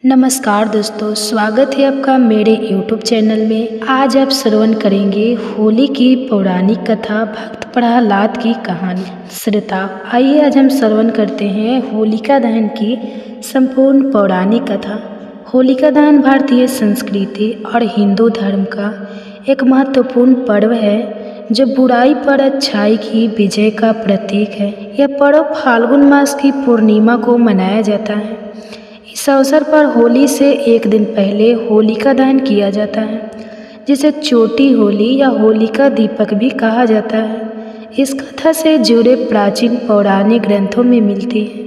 नमस्कार दोस्तों, स्वागत है आपका मेरे YouTube चैनल में। आज आप श्रवण करेंगे होली की पौराणिक कथा भक्त प्रहलाद की कहानी। श्रोताओ, आइए आज हम श्रवण करते हैं होलिका दहन की संपूर्ण पौराणिक कथा। होलिका दहन भारतीय संस्कृति और हिंदू धर्म का एक महत्वपूर्ण पर्व है जो बुराई पर अच्छाई की विजय का प्रतीक है। यह पर्व फाल्गुन मास की पूर्णिमा को मनाया जाता है। इस अवसर पर होली से एक दिन पहले होलिका दहन किया जाता है, जिसे छोटी होली या होलिका दीपक भी कहा जाता है। इस कथा से जुड़े प्राचीन पौराणिक ग्रंथों में मिलती है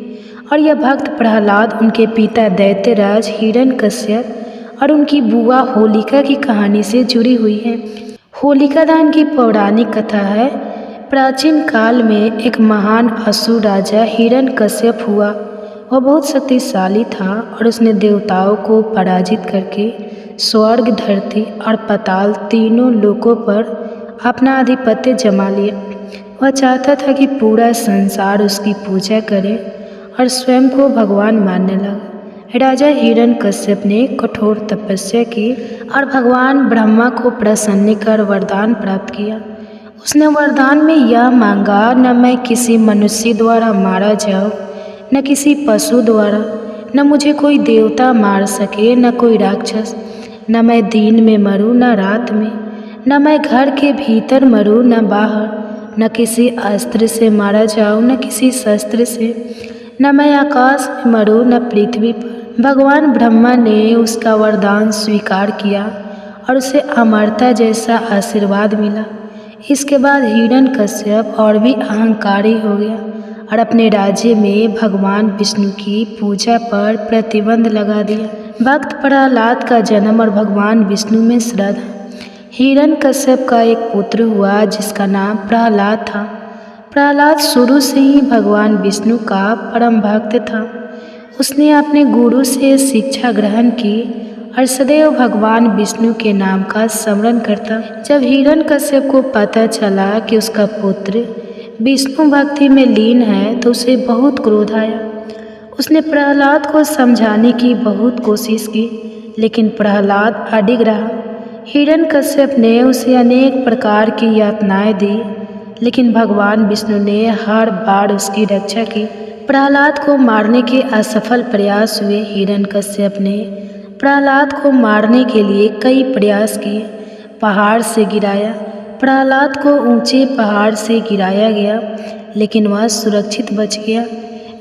और यह भक्त प्रहलाद, उनके पिता दैत्यराज हिरण्यकश्यप और उनकी बुआ होलिका की कहानी से जुड़ी हुई है। होलिका दहन की पौराणिक कथा है। प्राचीन काल में एक महान असुर राजा हिरण्यकश्यप हुआ। वह बहुत शक्तिशाली था और उसने देवताओं को पराजित करके स्वर्ग, धरती और पाताल तीनों लोकों पर अपना आधिपत्य जमा लिया। वह चाहता था कि पूरा संसार उसकी पूजा करे और स्वयं को भगवान मानने लगा। राजा हिरण्यकश्यप ने कठोर तपस्या की और भगवान ब्रह्मा को प्रसन्न कर वरदान प्राप्त किया। उसने वरदान में यह मांगा, न मैं किसी मनुष्य द्वारा मारा जाऊँ, न किसी पशु द्वारा, न मुझे कोई देवता मार सके, न कोई राक्षस, न मैं दिन में मरूं न रात में, न मैं घर के भीतर मरूं न बाहर, न किसी अस्त्र से मारा जाऊं न किसी शस्त्र से, न मैं आकाश में मरूं न पृथ्वी पर। भगवान ब्रह्मा ने उसका वरदान स्वीकार किया और उसे अमरता जैसा आशीर्वाद मिला। इसके बाद हिरण्यकश्यप और भी अहंकारी हो गया और अपने राज्य में भगवान विष्णु की पूजा पर प्रतिबंध लगा दिया। भक्त प्रहलाद का जन्म और भगवान विष्णु में श्रद्धा। हिरण्यकश्यप का एक पुत्र हुआ जिसका नाम प्रहलाद था। प्रहलाद शुरू से ही भगवान विष्णु का परम भक्त था। उसने अपने गुरु से शिक्षा ग्रहण की और सदैव भगवान विष्णु के नाम का स्मरण करता। जब हिरण्यकश्यप को पता चला कि उसका पुत्र विष्णु भक्ति में लीन है तो उसे बहुत क्रोध आया। उसने प्रहलाद को समझाने की बहुत कोशिश की, लेकिन प्रहलाद अडिग रहा। हिरण्यकश्यप ने उसे अनेक प्रकार की यातनाएं दी, लेकिन भगवान विष्णु ने हर बार उसकी रक्षा की। प्रहलाद को मारने के असफल प्रयास हुए। हिरण्यकश्यप ने प्रहलाद को मारने के लिए कई प्रयास किए। पहाड़ से गिराया। प्रहलाद को ऊंचे पहाड़ से गिराया गया, लेकिन वह सुरक्षित बच गया।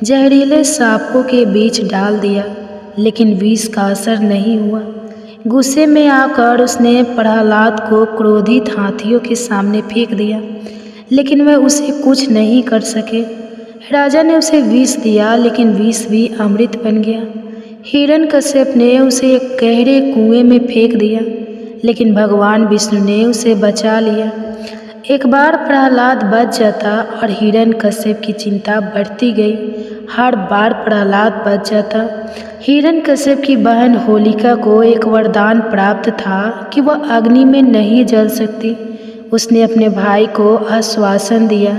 जहरीले सांपों के बीच डाल दिया, लेकिन विष का असर नहीं हुआ। गुस्से में आकर उसने प्रहलाद को क्रोधित हाथियों के सामने फेंक दिया, लेकिन वे उसे कुछ नहीं कर सके। राजा ने उसे विष दिया, लेकिन विष भी अमृत बन गया। हिरण्यकश्यप ने उसे एक गहरे कुएं में फेंक दिया, लेकिन भगवान विष्णु ने उसे बचा लिया। एक बार प्रहलाद बच जाता और हिरण्यकश्यप की चिंता बढ़ती गई। हर बार प्रहलाद बच जाता। हिरण्यकश्यप की बहन होलिका को एक वरदान प्राप्त था कि वह अग्नि में नहीं जल सकती। उसने अपने भाई को आश्वासन दिया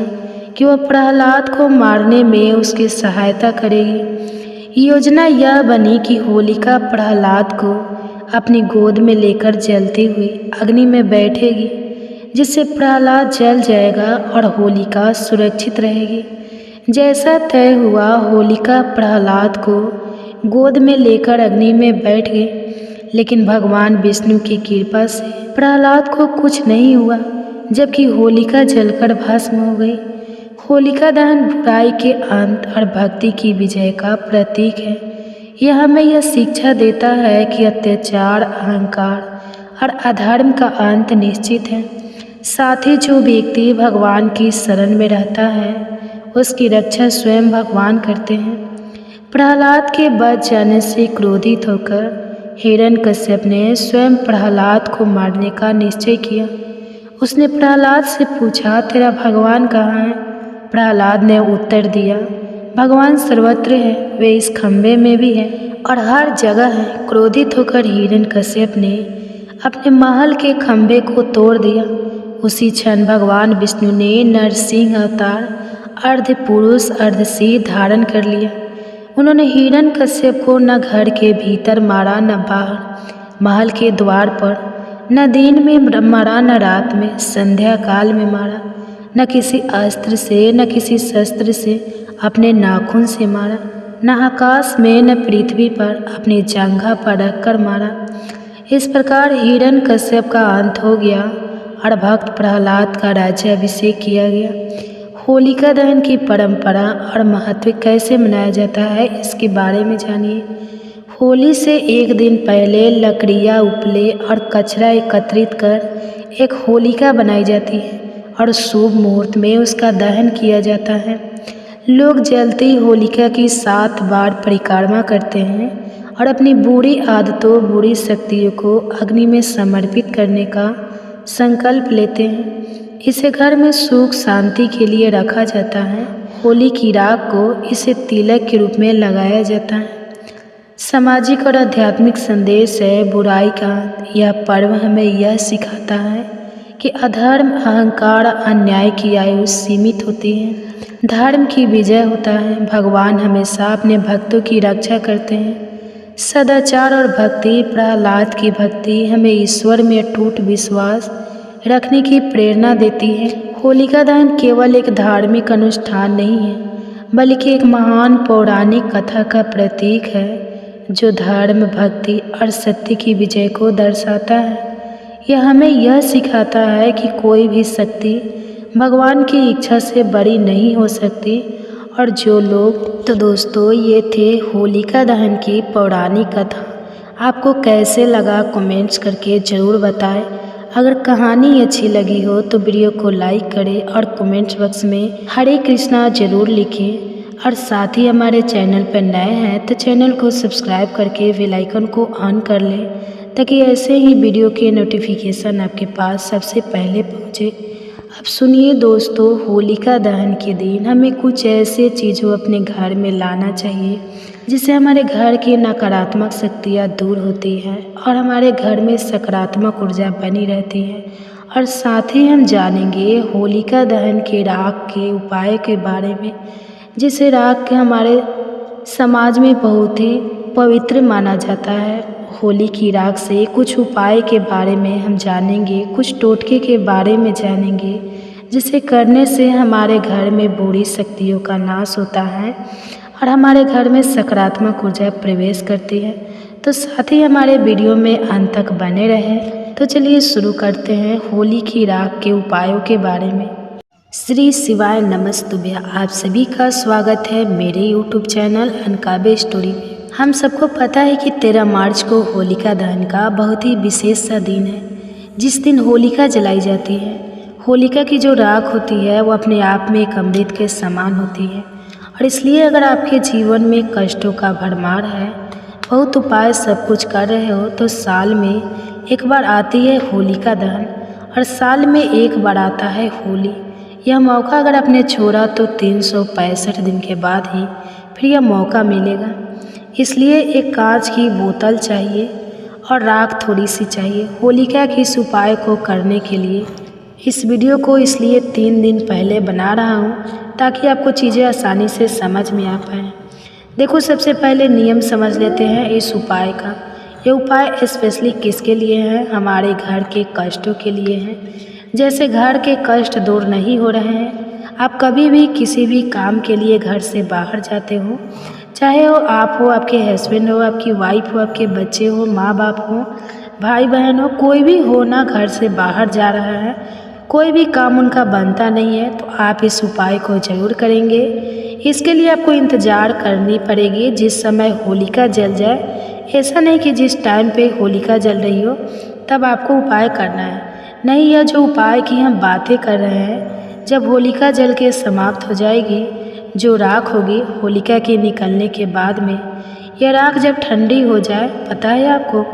कि वह प्रहलाद को मारने में उसकी सहायता करेगी। योजना यह बनी कि होलिका प्रहलाद को अपनी गोद में लेकर जलती हुई अग्नि में बैठेगी, जिससे प्रहलाद जल जाएगा और होलिका सुरक्षित रहेगी। जैसा तय हुआ, होलिका प्रहलाद को गोद में लेकर अग्नि में बैठ गई, लेकिन भगवान विष्णु की कृपा से प्रहलाद को कुछ नहीं हुआ, जबकि होलिका जलकर भस्म हो गई। होलिका दहन बुराई के अंत और भक्ति की विजय का प्रतीक है। यह हमें यह शिक्षा देता है कि अत्याचार, अहंकार और अधर्म का अंत निश्चित है। साथ ही जो व्यक्ति भगवान की शरण में रहता है, उसकी रक्षा स्वयं भगवान करते हैं। प्रहलाद के बच जाने से क्रोधित होकर हिरण्यकश्यप ने स्वयं प्रहलाद को मारने का निश्चय किया। उसने प्रहलाद से पूछा, तेरा भगवान कहाँ है? प्रहलाद ने उत्तर दिया, भगवान सर्वत्र है, वे इस खंभे में भी है और हर जगह है। क्रोधित होकर हिरण्यकश्यप ने अपने महल के खंभे को तोड़ दिया। उसी क्षण भगवान विष्णु ने नरसिंह अवतार अर्ध पुरुष अर्ध सिंह धारण कर लिया। उन्होंने हिरण्यकश्यप को न घर के भीतर मारा, न बाहर महल के द्वार पर, न दिन में मारा, न रात में संध्या काल में मारा, न किसी अस्त्र से न किसी शस्त्र से अपने नाखून से मारा, न आकाश में न पृथ्वी पर अपनी जंघा पर रखकर मारा। इस प्रकार हिरण्यकश्यप का अंत हो गया और भक्त प्रहलाद का राज्याभिषेक किया गया। होलिका दहन की परंपरा और महत्व कैसे मनाया जाता है, इसके बारे में जानिए। होली से एक दिन पहले लकड़ियाँ, उपले और कचरा एकत्रित कर एक होलिका बनाई जाती है और शुभ मुहूर्त में उसका दहन किया जाता है। लोग जलती होलिका की 7 बार परिक्रमा करते हैं और अपनी बुरी आदतों, बुरी शक्तियों को अग्नि में समर्पित करने का संकल्प लेते हैं। इसे घर में सुख शांति के लिए रखा जाता है। होली की राख को इसे तिलक के रूप में लगाया जाता है। सामाजिक और आध्यात्मिक संदेश है। बुराई का यह पर्व हमें यह सिखाता है कि अधर्म, अहंकार, अन्याय की आयु सीमित होती है, धर्म की विजय होता है। भगवान हमेशा अपने भक्तों की रक्षा करते हैं। सदाचार और भक्ति, प्रहलाद की भक्ति हमें ईश्वर में अटूट विश्वास रखने की प्रेरणा देती है। होलिका दहन केवल एक धार्मिक अनुष्ठान नहीं है, बल्कि एक महान पौराणिक कथा का प्रतीक है जो धर्म, भक्ति और सत्य की विजय को दर्शाता है। यह हमें यह सिखाता है कि कोई भी शक्ति भगवान की इच्छा से बड़ी नहीं हो सकती। और जो लोग, तो दोस्तों ये थे होलिका दहन की पौराणिक कथा। आपको कैसे लगा कमेंट्स करके ज़रूर बताएं। अगर कहानी अच्छी लगी हो तो वीडियो को लाइक करें और कमेंट्स बॉक्स में हरे कृष्णा ज़रूर लिखें। और साथ ही हमारे चैनल पर नए हैं तो चैनल को सब्सक्राइब करके बेल आइकन को ऑन कर लें, ताकि ऐसे ही वीडियो के नोटिफिकेशन आपके पास सबसे पहले पहुंचे। अब सुनिए दोस्तों, होलिका दहन के दिन हमें कुछ ऐसे चीज़ों अपने घर में लाना चाहिए जिससे हमारे घर की नकारात्मक शक्तियाँ दूर होती हैं और हमारे घर में सकारात्मक ऊर्जा बनी रहती है। और साथ ही हम जानेंगे होलिका दहन के राख के उपाय के बारे में, जिसे राख के हमारे समाज में बहुत ही पवित्र माना जाता है। होली की राख से कुछ उपाय के बारे में हम जानेंगे, कुछ टोटके के बारे में जानेंगे, जिसे करने से हमारे घर में बुरी शक्तियों का नाश होता है और हमारे घर में सकारात्मक ऊर्जा प्रवेश करती है। तो साथ ही हमारे वीडियो में अंत तक बने रहें। तो चलिए शुरू करते हैं होली की राख के उपायों के बारे में। श्री शिवाय नमस्तुभ्य। आप सभी का स्वागत है मेरे यूट्यूब चैनल अनकाबे स्टोरी में। हम सबको पता है कि 13 मार्च को होलिका दहन का बहुत ही विशेष सा दिन है, जिस दिन होलिका जलाई जाती है। होलिका की जो राख होती है वो अपने आप में एक अमृत के समान होती है। और इसलिए अगर आपके जीवन में कष्टों का भरमार है, बहुत उपाय सब कुछ कर रहे हो, तो साल में एक बार आती है होलिका दहन और साल में एक बार आता है होली। यह मौका अगर आपने छोड़ा तो 365 दिन के बाद ही फिर यह मौका मिलेगा। इसलिए एक कांच की बोतल चाहिए और राख थोड़ी सी चाहिए होलिका के इस उपाय को करने के लिए। इस वीडियो को इसलिए 3 दिन पहले बना रहा हूँ ताकि आपको चीज़ें आसानी से समझ में आ पाएँ। देखो, सबसे पहले नियम समझ लेते हैं इस उपाय का। ये उपाय स्पेशली किसके लिए है? हमारे घर के कष्टों के लिए है। जैसे घर के कष्ट दूर नहीं हो रहे हैं, आप कभी भी किसी भी काम के लिए घर से बाहर जाते हो, चाहे वो आप हो, आपके हस्बैंड हो, आपकी वाइफ हो, आपके बच्चे हो, माँ बाप हो, भाई बहन हो, कोई भी हो ना, घर से बाहर जा रहा है, कोई भी काम उनका बनता नहीं है, तो आप इस उपाय को ज़रूर करेंगे। इसके लिए आपको इंतज़ार करनी पड़ेगी जिस समय होलिका जल जाए। ऐसा नहीं कि जिस टाइम पे होलिका जल रही हो तब आपको उपाय करना है। नहीं, यह जो उपाय की हम बातें कर रहे हैं, जब होलिका जल के समाप्त हो जाएगी, जो राख होगी होलिका के निकलने के बाद में, यह राख जब ठंडी हो जाए, पता है आपको,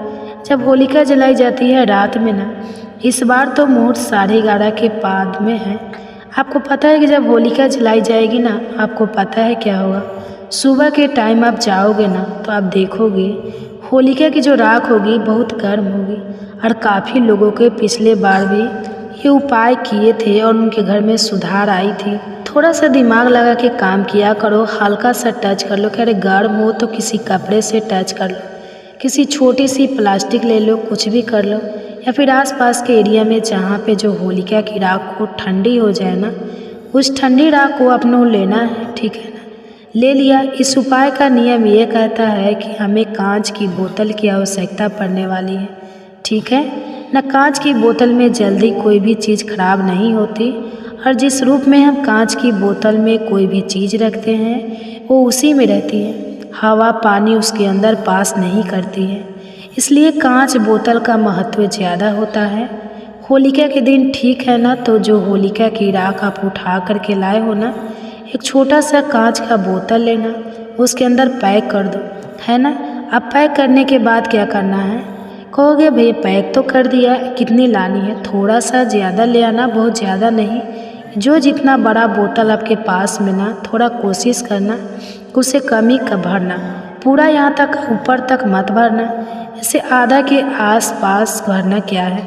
जब होलिका जलाई जाती है रात में ना, इस बार तो मुहूर्त 11:30 के बाद में है। आपको पता है कि जब होलिका जलाई जाएगी ना, आपको पता है क्या होगा? सुबह के टाइम आप जाओगे ना तो आप देखोगे होलिका की जो राख होगी बहुत गर्म होगी। और काफ़ी लोगों के पिछले बार भी ये उपाय किए थे और उनके घर में सुधार आई थी। थोड़ा सा दिमाग लगा के काम किया करो, हल्का सा टच कर लो कि अरे गर्म हो तो किसी कपड़े से टच कर लो, किसी छोटी सी प्लास्टिक ले लो, कुछ भी कर लो, या फिर आसपास के एरिया में जहाँ पे जो होलिका की राख को ठंडी हो जाए ना, उस ठंडी राख को अपनों लेना है, ठीक है ना। ले लिया। इस उपाय का नियम ये कहता है कि हमें कांच की बोतल की आवश्यकता पड़ने वाली है, ठीक है ना। कांच की बोतल में जल्दी कोई भी चीज़ खराब नहीं होती, और जिस रूप में हम कांच की बोतल में कोई भी चीज़ रखते हैं वो उसी में रहती है, हवा पानी उसके अंदर पास नहीं करती है, इसलिए कांच बोतल का महत्व ज़्यादा होता है। होलिका के दिन, ठीक है ना, तो जो होलिका की राख आप उठा करके लाए हो ना, एक छोटा सा कांच का बोतल लेना, उसके अंदर पैक कर दो, है ना। अब पैक करने के बाद क्या करना है, कहोगे भैया पैक तो कर दिया, कितनी लानी है, थोड़ा सा ज़्यादा ले आना, बहुत ज़्यादा नहीं। जो जितना बड़ा बोतल आपके पास में ना, थोड़ा कोशिश करना उसे कम ही भरना, पूरा यहाँ तक ऊपर तक मत भरना, इसे आधा के आस पास भरना। क्या है,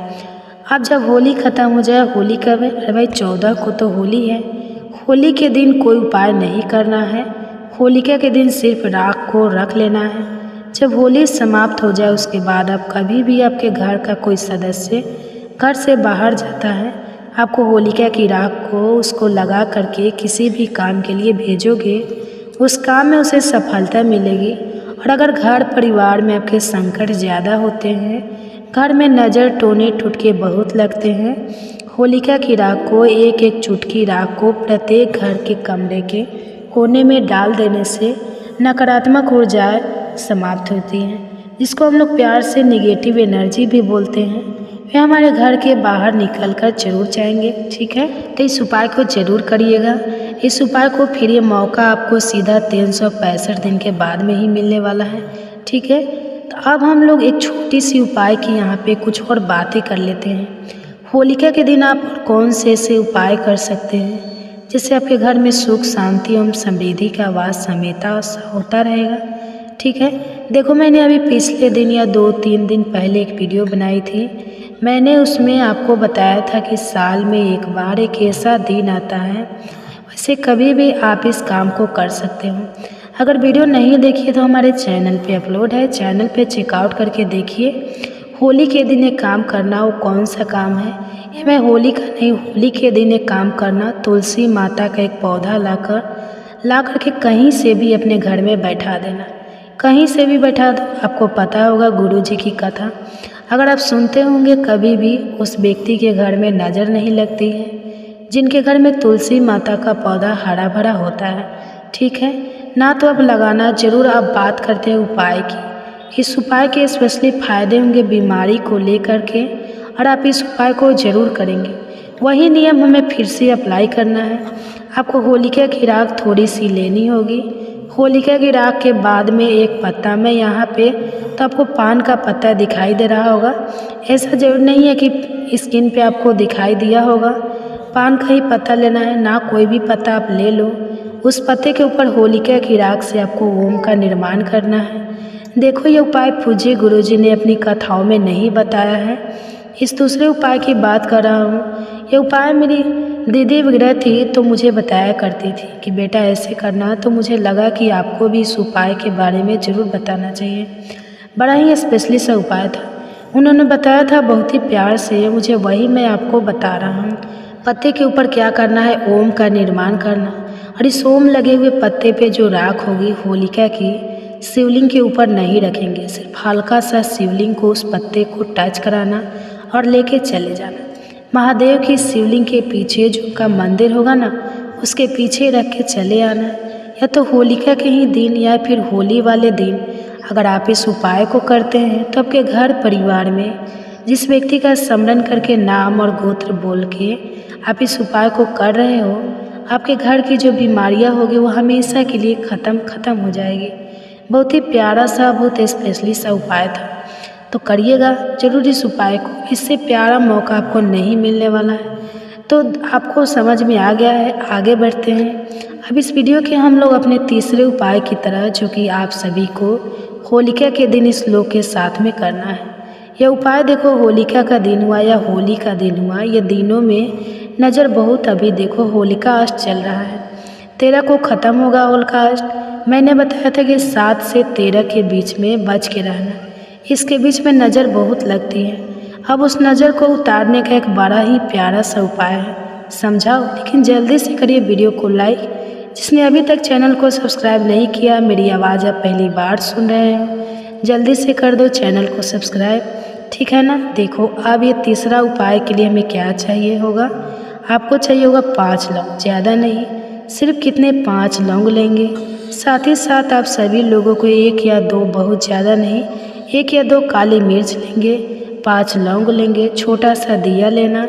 अब जब होली ख़त्म हो जाए, होली कब है, अरे भाई 14 को तो होली है। होली के दिन कोई उपाय नहीं करना है, होलिका के दिन सिर्फ राख को रख लेना है। जब होली समाप्त हो जाए उसके बाद आप कभी भी आपके घर का कोई सदस्य घर से बाहर जाता है, आपको होलिका की राख को उसको लगा करके किसी भी काम के लिए भेजोगे, उस काम में उसे सफलता मिलेगी। और अगर घर परिवार में आपके संकट ज़्यादा होते हैं, घर में नज़र टोने टुटके बहुत लगते हैं, होलिका की राख को एक एक चुटकी राख को प्रत्येक घर के कमरे के कोने में डाल देने से नकारात्मक ऊर्जाएं समाप्त होती हैं, जिसको हम लोग प्यार से नेगेटिव एनर्जी भी बोलते हैं, वे हमारे घर के बाहर निकल कर जरूर जाएंगे, ठीक है। तो इस उपाय को ज़रूर करिएगा। इस उपाय को फिर ये मौका आपको सीधा 365 दिन के बाद में ही मिलने वाला है, ठीक है। तो अब हम लोग एक छोटी सी उपाय की यहाँ पे कुछ और बातें कर लेते हैं। होलिका के दिन आप कौन से ऐसे उपाय कर सकते हैं जिससे आपके घर में सुख शांति एवं समृद्धि का वास हमेशा होता रहेगा, ठीक है। देखो, मैंने अभी पिछले दिन या 2-3 दिन पहले एक वीडियो बनाई थी, मैंने उसमें आपको बताया था कि साल में एक बार एक ऐसा दिन आता है, वैसे कभी भी आप इस काम को कर सकते हो। अगर वीडियो नहीं देखिए तो हमारे चैनल पे अपलोड है, चैनल पे चेकआउट करके देखिए। होली के दिन एक काम करना, वो कौन सा काम है, ये मैं होली का नहीं, होली के दिन एक काम करना, तुलसी माता का एक पौधा ला कर के कहीं से भी अपने घर में बैठा देना, कहीं से भी बैठा दो। आपको पता होगा गुरुजी की कथा अगर आप सुनते होंगे, कभी भी उस व्यक्ति के घर में नज़र नहीं लगती है जिनके घर में तुलसी माता का पौधा हरा भरा होता है, ठीक है ना। तो अब लगाना ज़रूर। आप बात करते हैं उपाय की, इस उपाय के स्पेशली फ़ायदे होंगे बीमारी को लेकर के, और आप इस उपाय को ज़रूर करेंगे। वही नियम हमें फिर से अप्लाई करना है। आपको होलिका की राख थोड़ी सी लेनी होगी। होलिका की राख के बाद में एक पत्ता में यहाँ पे, तो आपको पान का पत्ता दिखाई दे रहा होगा, ऐसा जरूर नहीं है कि स्किन पे आपको दिखाई दिया होगा, पान का ही पत्ता लेना है ना, कोई भी पत्ता आप ले लो। उस पत्ते के ऊपर होलिका की राख से आपको ओम का निर्माण करना है। देखो, ये उपाय पूज्य गुरुजी ने अपनी कथाओं में नहीं बताया है, इस दूसरे उपाय की बात कर रहा हूँ। ये उपाय मेरी दीदी वगैरह थी तो मुझे बताया करती थी कि बेटा ऐसे करना, तो मुझे लगा कि आपको भी इस उपाय के बारे में ज़रूर बताना चाहिए। बड़ा ही स्पेशली सा उपाय था, उन्होंने बताया था बहुत ही प्यार से, मुझे वही मैं आपको बता रहा हूँ। पत्ते के ऊपर क्या करना है, ओम का निर्माण करना, और इस ओम लगे हुए पत्ते पे जो राख होगी होलिका की, शिवलिंग के ऊपर नहीं रखेंगे, सिर्फ हल्का सा शिवलिंग को, उस पत्ते को टच कराना और लेके चले जाना। महादेव की शिवलिंग के पीछे जो का मंदिर होगा ना, उसके पीछे रख के चले आना, या तो होलिका के ही दिन या फिर होली वाले दिन। अगर आप इस उपाय को करते हैं तो आपके घर परिवार में जिस व्यक्ति का स्मरण करके नाम और गोत्र बोल के आप इस उपाय को कर रहे हो, आपके घर की जो बीमारियां होगी वो हमेशा के लिए ख़त्म हो जाएगी। बहुत ही प्यारा सा, बहुत स्पेशली सा उपाय था, तो करिएगा ज़रूर इस उपाय को, इससे प्यारा मौका आपको नहीं मिलने वाला है। तो आपको समझ में आ गया है, आगे बढ़ते हैं। अब इस वीडियो के हम लोग अपने तीसरे उपाय की तरह, जो कि आप सभी को होलिका के दिन इस श्लोक के साथ में करना है। यह उपाय देखो, होलिका का दिन हुआ या होली का दिन हुआ, ये दिनों में नज़र बहुत अभी देखो होलिका अष्ट चल रहा है, 13 को ख़त्म होगा होलिका अष्ट। मैंने बताया था कि 7 से 13 के बीच में बच के रहना, इसके बीच में नज़र बहुत लगती है। अब उस नज़र को उतारने का एक बड़ा ही प्यारा सा उपाय है, समझाओ? लेकिन जल्दी से करिए वीडियो को लाइक। जिसने अभी तक चैनल को सब्सक्राइब नहीं किया, मेरी आवाज़ आप पहली बार सुन रहे हो, जल्दी से कर दो चैनल को सब्सक्राइब, ठीक है ना। देखो अब ये तीसरा उपाय के लिए हमें क्या चाहिए होगा, आपको चाहिए होगा 5 लौंग, ज़्यादा नहीं, सिर्फ कितने 5 लौंग लेंगे। साथ ही साथ आप सभी लोगों को 1 या 2, बहुत ज़्यादा नहीं, 1 या 2 काली मिर्च लेंगे, 5 लौंग लेंगे, छोटा सा दिया लेना,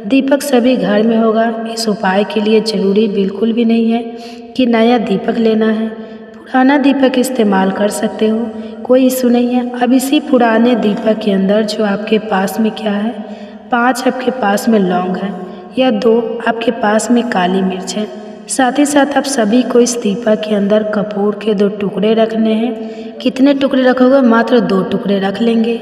दीपक सभी घर में होगा। इस उपाय के लिए ज़रूरी बिल्कुल भी नहीं है कि नया दीपक लेना है, पुराना दीपक इस्तेमाल कर सकते हो, कोई इशू नहीं है। अब इसी पुराने दीपक के अंदर जो आपके पास में क्या है, 5 आपके पास में लौंग है या 2 आपके पास में काली मिर्च है। साथ ही साथ आप सभी को इस दीपक के अंदर कपूर के 2 टुकड़े रखने हैं। कितने टुकड़े रखोगे? मात्र 2 टुकड़े रख लेंगे।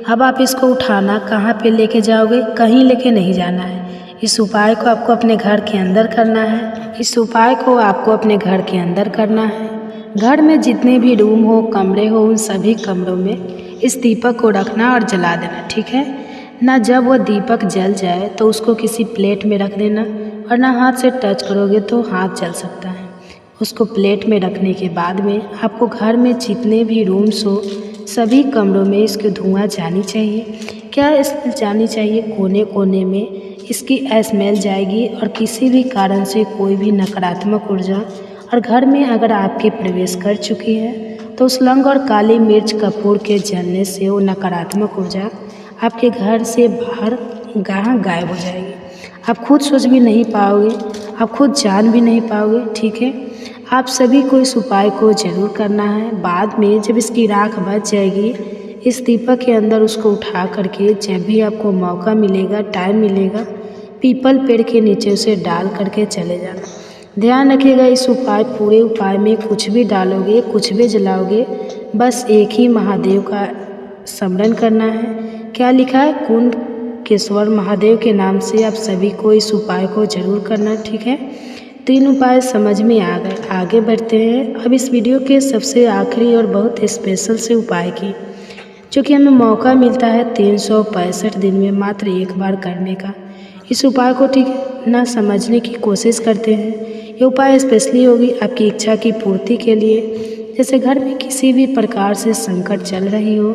अब आप इसको उठाना कहाँ पे लेके जाओगे? कहीं लेके नहीं जाना है। इस उपाय को आपको अपने घर के अंदर करना है। इस उपाय को आपको अपने घर के अंदर करना है। घर में जितने भी रूम हो, कमरे हो, उन सभी कमरों में इस दीपक को रखना और जला देना, ठीक है ना। जब वह दीपक जल जाए तो उसको किसी प्लेट में रख देना, और ना हाथ से टच करोगे तो हाथ जल सकता है। उसको प्लेट में रखने के बाद में आपको घर में जितने भी रूम्स हो, सभी कमरों में इसकी धुआं जानी चाहिए। क्या स्मेल जानी चाहिए? कोने कोने में इसकी स्मेल जाएगी, और किसी भी कारण से कोई भी नकारात्मक ऊर्जा और घर में अगर आपके प्रवेश कर चुकी है तो उस लौंग और काली मिर्च कपूर के जलने से वो नकारात्मक ऊर्जा आपके घर से बाहर गायब हो जाएगी। आप खुद सोच भी नहीं पाओगे, आप खुद जान भी नहीं पाओगे, ठीक है। आप सभी को इस उपाय को ज़रूर करना है। बाद में जब इसकी राख बच जाएगी, इस दीपक के अंदर उसको उठा करके जब भी आपको मौका मिलेगा, टाइम मिलेगा, पीपल पेड़ के नीचे उसे डाल करके चले जाना। ध्यान रखिएगा, इस पूरे उपाय में कुछ भी डालोगे, कुछ भी जलाओगे, बस एक ही महादेव का स्मरण करना है। क्या लिखा है? कुंडकेश्वर महादेव के नाम से आप सभी को इस उपाय को ज़रूर करना, ठीक है। 3 उपाय समझ में आ गए। आगे बढ़ते हैं अब इस वीडियो के सबसे आखिरी और बहुत स्पेशल से उपाय की, जो कि हमें मौका मिलता है 365 दिन में मात्र एक बार करने का। इस उपाय को ठीक ना समझने की कोशिश करते हैं। ये उपाय स्पेशली होगी आपकी इच्छा की पूर्ति के लिए। जैसे घर में किसी भी प्रकार से संकट चल रही हो,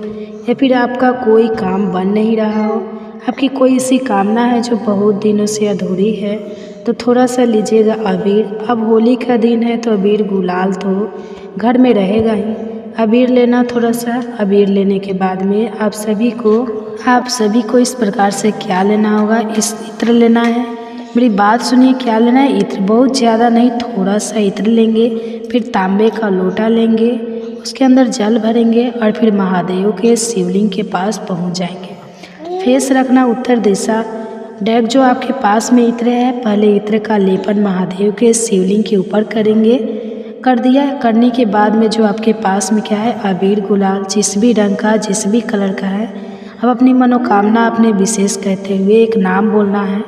या फिर आपका कोई काम बन नहीं रहा हो, आपकी कोई ऐसी कामना है जो बहुत दिनों से अधूरी है, तो थोड़ा सा लीजिएगा अबीर। अब होली का दिन है तो अबीर गुलाल तो घर में रहेगा ही। अबीर लेना, थोड़ा सा अबीर लेने के बाद में आप सभी को इस प्रकार से क्या लेना होगा, इस इत्र लेना है। मेरी बात सुनिए, क्या लेना है? इत्र, बहुत ज़्यादा नहीं, थोड़ा सा इत्र लेंगे। फिर तांबे का लोटा लेंगे, उसके अंदर जल भरेंगे और फिर महादेव के शिवलिंग के पास पहुंच जाएंगे। फेस रखना उत्तर दिशा। डेक जो आपके पास में इत्र है, पहले इत्र का लेपन महादेव के शिवलिंग के ऊपर करेंगे। कर दिया, करने के बाद में जो आपके पास में क्या है, अबीर गुलाल जिस भी रंग का, जिस भी कलर का है, अब अपनी मनोकामना अपने विशेष कहते हुए एक नाम बोलना है।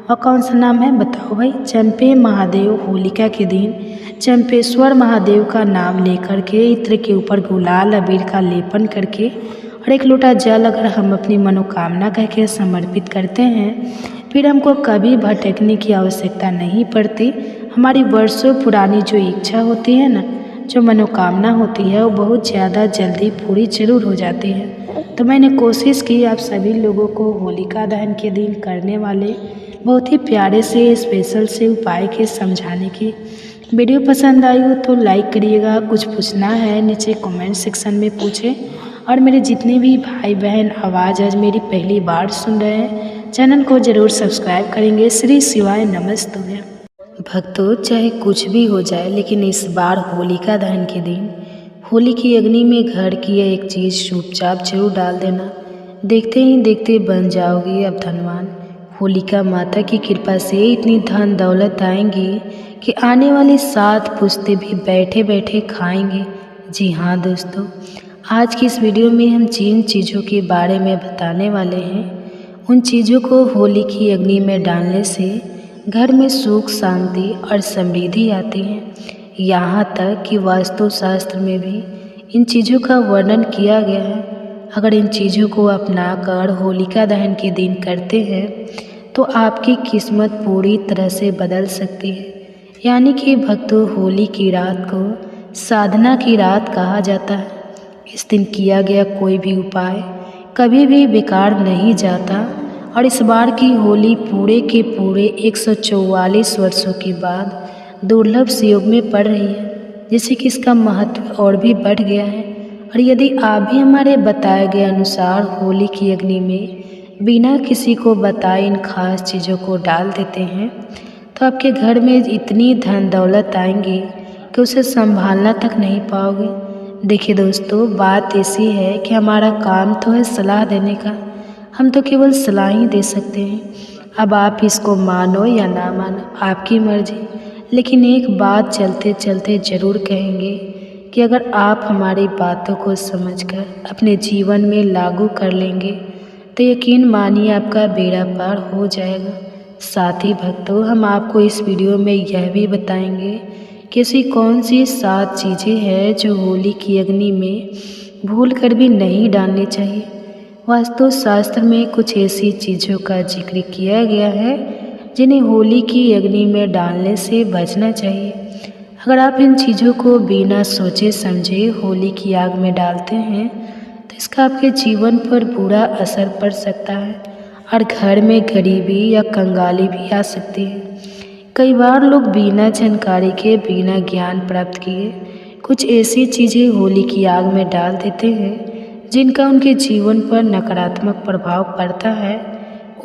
और कौन सा नाम है बताओ भाई? चंपे महादेव होलिका के दिन चंपेश्वर महादेव का नाम लेकर के इत्र के ऊपर गुलाल अबीर का लेपन करके और एक लोटा जल अगर हम अपनी मनोकामना कह के समर्पित करते हैं, फिर हमको कभी भटकने की आवश्यकता नहीं पड़ती। हमारी वर्षों पुरानी जो इच्छा होती है ना, जो मनोकामना होती है, वो बहुत ज़्यादा जल्दी पूरी जरूर हो जाती है। तो मैंने कोशिश की आप सभी लोगों को होलिका दहन के दिन करने वाले बहुत ही प्यारे से स्पेशल से उपाय के समझाने की। वीडियो पसंद आई हो तो लाइक करिएगा। कुछ पूछना है नीचे कमेंट सेक्शन में पूछें। और मेरे जितने भी भाई बहन आवाज़ आज मेरी पहली बार सुन रहे हैं, चैनल को ज़रूर सब्सक्राइब करेंगे। श्री शिवाय नमस्तुभ्यं। भक्तों, चाहे कुछ भी हो जाए, लेकिन इस बार होलिका दहन के दिन होली की अग्नि में घर की यह एक चीज़ चुपचाप जरूर डाल देना। देखते ही देखते बन जाओगी अब धनवान। होलिका माता की कृपा से इतनी धन दौलत आएंगी कि आने वाली 7 पुश्ते भी बैठे बैठे खाएंगे। जी हाँ दोस्तों, आज की इस वीडियो में हम जिन चीज़ों के बारे में बताने वाले हैं, उन चीज़ों को होली की अग्नि में डालने से घर में सुख, शांति और समृद्धि आती है। यहाँ तक कि वास्तुशास्त्र में भी इन चीज़ों का वर्णन किया गया है। अगर इन चीज़ों को अपनाकर होलिका दहन के दिन करते हैं तो आपकी किस्मत पूरी तरह से बदल सकती है। यानी कि भक्तों, होली की रात को साधना की रात कहा जाता है। इस दिन किया गया कोई भी उपाय कभी भी बेकार नहीं जाता और इस बार की होली पूरे के पूरे 144 वर्षों के बाद दुर्लभ संयोग में पड़ रही है, जिससे कि इसका महत्व और भी बढ़ गया है। और यदि आप भी हमारे बताए गए अनुसार होली की अग्नि में बिना किसी को बताए इन खास चीज़ों को डाल देते हैं तो आपके घर में इतनी धन दौलत आएंगी कि उसे संभालना तक नहीं पाओगे। देखिए दोस्तों, बात ऐसी है कि हमारा काम तो है सलाह देने का, हम तो केवल सलाह ही दे सकते हैं। अब आप इसको मानो या ना मानो, आपकी मर्जी। लेकिन एक बात चलते चलते ज़रूर कहेंगे कि अगर आप हमारी बातों को समझकर अपने जीवन में लागू कर लेंगे तो यकीन मानिए आपका बेड़ा पार हो जाएगा। साथ ही भक्तों, हम आपको इस वीडियो में यह भी बताएंगे कि ऐसी कौन सी 7 चीज़ें हैं जो होली की अग्नि में भूल कर भी नहीं डालनी चाहिए। वास्तुशास्त्र में कुछ ऐसी चीज़ों का जिक्र किया गया है जिन्हें होली की अग्नि में डालने से बचना चाहिए। अगर आप इन चीज़ों को बिना सोचे समझे होली की आग में डालते हैं तो इसका आपके जीवन पर बुरा असर पड़ सकता है और घर में गरीबी या कंगाली भी आ सकती है। कई बार लोग बिना जानकारी के, बिना ज्ञान प्राप्त किए कुछ ऐसी चीज़ें होली की आग में डाल देते हैं जिनका उनके जीवन पर नकारात्मक प्रभाव पड़ता है।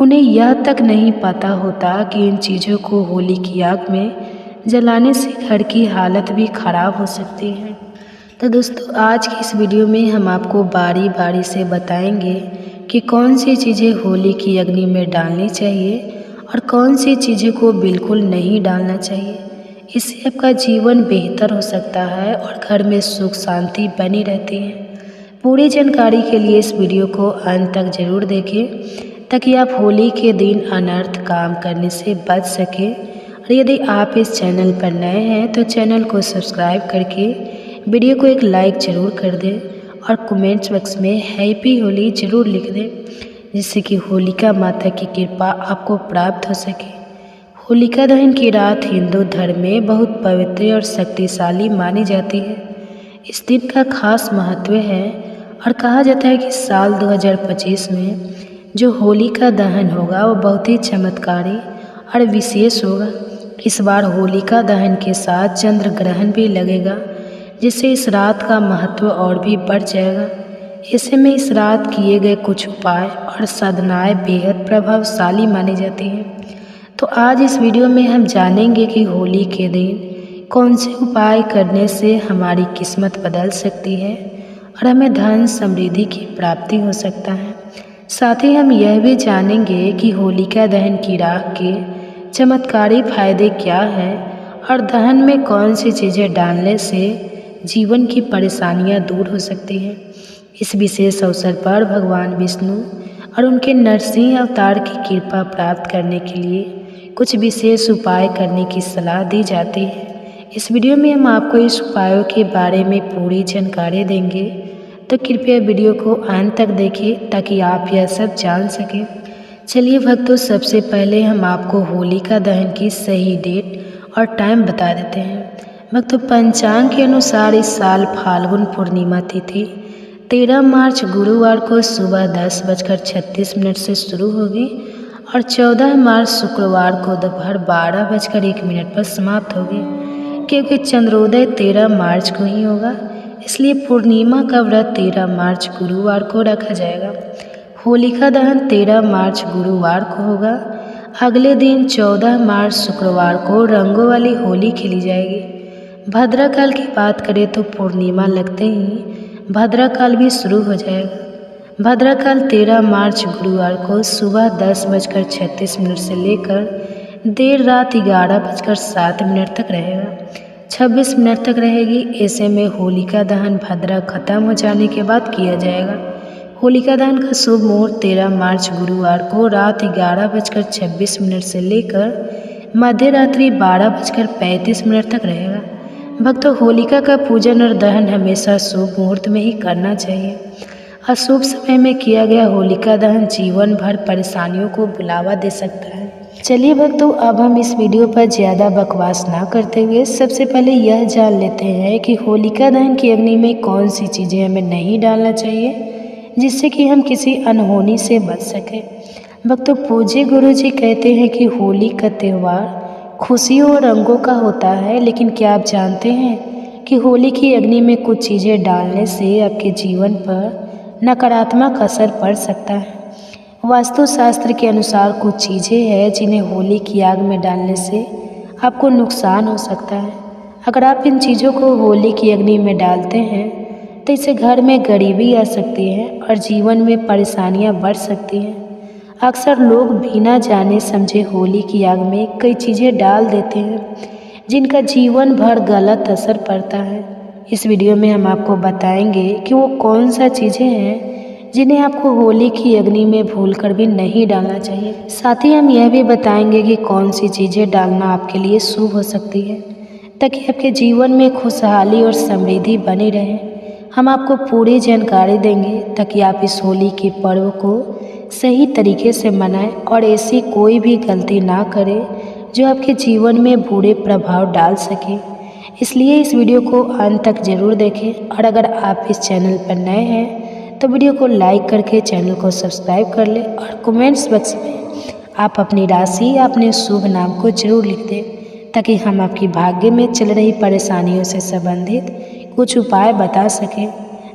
उन्हें यह तक नहीं पता होता कि इन चीज़ों को होली की आग में जलाने से घर की हालत भी खराब हो सकती है। तो दोस्तों, आज की इस वीडियो में हम आपको बारी बारी से बताएंगे कि कौन सी चीज़ें होली की अग्नि में डालनी चाहिए और कौन सी चीज़ों को बिल्कुल नहीं डालना चाहिए। इससे आपका जीवन बेहतर हो सकता है और घर में सुख शांति बनी रहती है। पूरी जानकारी के लिए इस वीडियो को अंत तक ज़रूर देखें ताकि आप होली के दिन अनर्थ काम करने से बच सकें। और यदि आप इस चैनल पर नए हैं तो चैनल को सब्सक्राइब करके वीडियो को एक लाइक ज़रूर कर दें और कमेंट्स बॉक्स में हैप्पी होली ज़रूर लिख दें, जिससे कि होलिका माता की कृपा आपको प्राप्त हो सके। होलिका दहन की रात हिंदू धर्म में बहुत पवित्र और शक्तिशाली मानी जाती है। इस दिन का खास महत्व है और कहा जाता है कि साल 2025 में जो होलिका दहन होगा वो बहुत ही चमत्कारी और विशेष होगा। इस बार होलिका दहन के साथ चंद्र ग्रहण भी लगेगा, जिससे इस रात का महत्व और भी बढ़ जाएगा। ऐसे में इस रात किए गए कुछ उपाय और साधनाएं बेहद प्रभावशाली मानी जाती हैं। तो आज इस वीडियो में हम जानेंगे कि होली के दिन कौन से उपाय करने से हमारी किस्मत बदल सकती है और हमें धन समृद्धि की प्राप्ति हो सकता है। साथ ही हम यह भी जानेंगे कि होलिका दहन की राख के चमत्कारी फायदे क्या हैं और दहन में कौन सी चीज़ें डालने से जीवन की परेशानियां दूर हो सकती हैं। इस विशेष अवसर पर भगवान विष्णु और उनके नरसिंह अवतार की कृपा प्राप्त करने के लिए कुछ विशेष उपाय करने की सलाह दी जाती है। इस वीडियो में हम आपको इस उपायों के बारे में पूरी जानकारी देंगे, तो कृपया वीडियो को अंत तक देखें ताकि आप यह सब जान सकें। चलिए भक्तों, सबसे पहले हम आपको होलिका दहन की सही डेट और टाइम बता देते हैं। भक्तों, पंचांग के अनुसार इस साल फाल्गुन पूर्णिमा तिथि 13 मार्च गुरुवार को सुबह 10:36 से शुरू होगी और 14 मार्च शुक्रवार को दोपहर 12:01 पर समाप्त होगी। क्योंकि चंद्रोदय 13 मार्च को ही होगा, इसलिए पूर्णिमा का व्रत 13 मार्च गुरुवार को रखा जाएगा। होलिका दहन 13 मार्च गुरुवार को होगा। अगले दिन 14 मार्च शुक्रवार को रंगों वाली होली खेली जाएगी। भद्राकाल की बात करें तो पूर्णिमा लगते ही भद्राकाल भी शुरू हो जाएगा। भद्राकाल 13 मार्च गुरुवार को सुबह 10:36 से लेकर देर रात 11:07 तक रहेगा, 26 मिनट तक रहेगी। ऐसे में होलिका दहन भद्रा खत्म हो जाने के बाद किया जाएगा। होलिका दहन का शुभ मुहूर्त 13 मार्च गुरुवार को रात 11:26 से लेकर मध्य रात्रि 12:35 तक रहेगा। भक्तों, होलिका का पूजन और दहन हमेशा शुभ मुहूर्त में ही करना चाहिए। अशुभ समय में किया गया होलिका दहन जीवन भर परेशानियों को बुलावा दे सकता है। चलिए भक्तों, अब हम इस वीडियो पर ज़्यादा बकवास ना करते हुए सबसे पहले यह जान लेते हैं कि होलिका दहन की अग्नि में कौन सी चीज़ें हमें नहीं डालना चाहिए, जिससे कि हम किसी अनहोनी से बच सकें। भक्तों, पूज्य गुरु जी कहते हैं कि होली का त्यौहार खुशियों और रंगों का होता है, लेकिन क्या आप जानते हैं कि होली की अग्नि में कुछ चीज़ें डालने से आपके जीवन पर नकारात्मक असर पड़ सकता है। वास्तुशास्त्र के अनुसार कुछ चीज़ें हैं जिन्हें होली की आग में डालने से आपको नुकसान हो सकता है। अगर आप इन चीज़ों को होली की अग्नि में डालते हैं तो इससे घर में गरीबी आ सकती है और जीवन में परेशानियां बढ़ सकती हैं। अक्सर लोग बिना जाने समझे होली की आग में कई चीज़ें डाल देते हैं जिनका जीवन भर गलत असर पड़ता है। इस वीडियो में हम आपको बताएंगे कि वो कौन सा चीज़ें हैं जिन्हें आपको होली की अग्नि में भूलकर भी नहीं डालना चाहिए। साथ ही हम यह भी बताएंगे कि कौन सी चीज़ें डालना आपके लिए शुभ हो सकती है, ताकि आपके जीवन में खुशहाली और समृद्धि बनी रहे। हम आपको पूरी जानकारी देंगे ताकि आप इस होली के पर्व को सही तरीके से मनाएं और ऐसी कोई भी गलती ना करें जो आपके जीवन में बुरे प्रभाव डाल सके। इसलिए इस वीडियो को अंत तक ज़रूर देखें और अगर आप इस चैनल पर नए हैं तो वीडियो को लाइक करके चैनल को सब्सक्राइब कर ले और कमेंट्स बॉक्स में आप अपनी राशि या अपने शुभ नाम को जरूर लिख दें, ताकि हम आपकी भाग्य में चल रही परेशानियों से संबंधित कुछ उपाय बता सकें।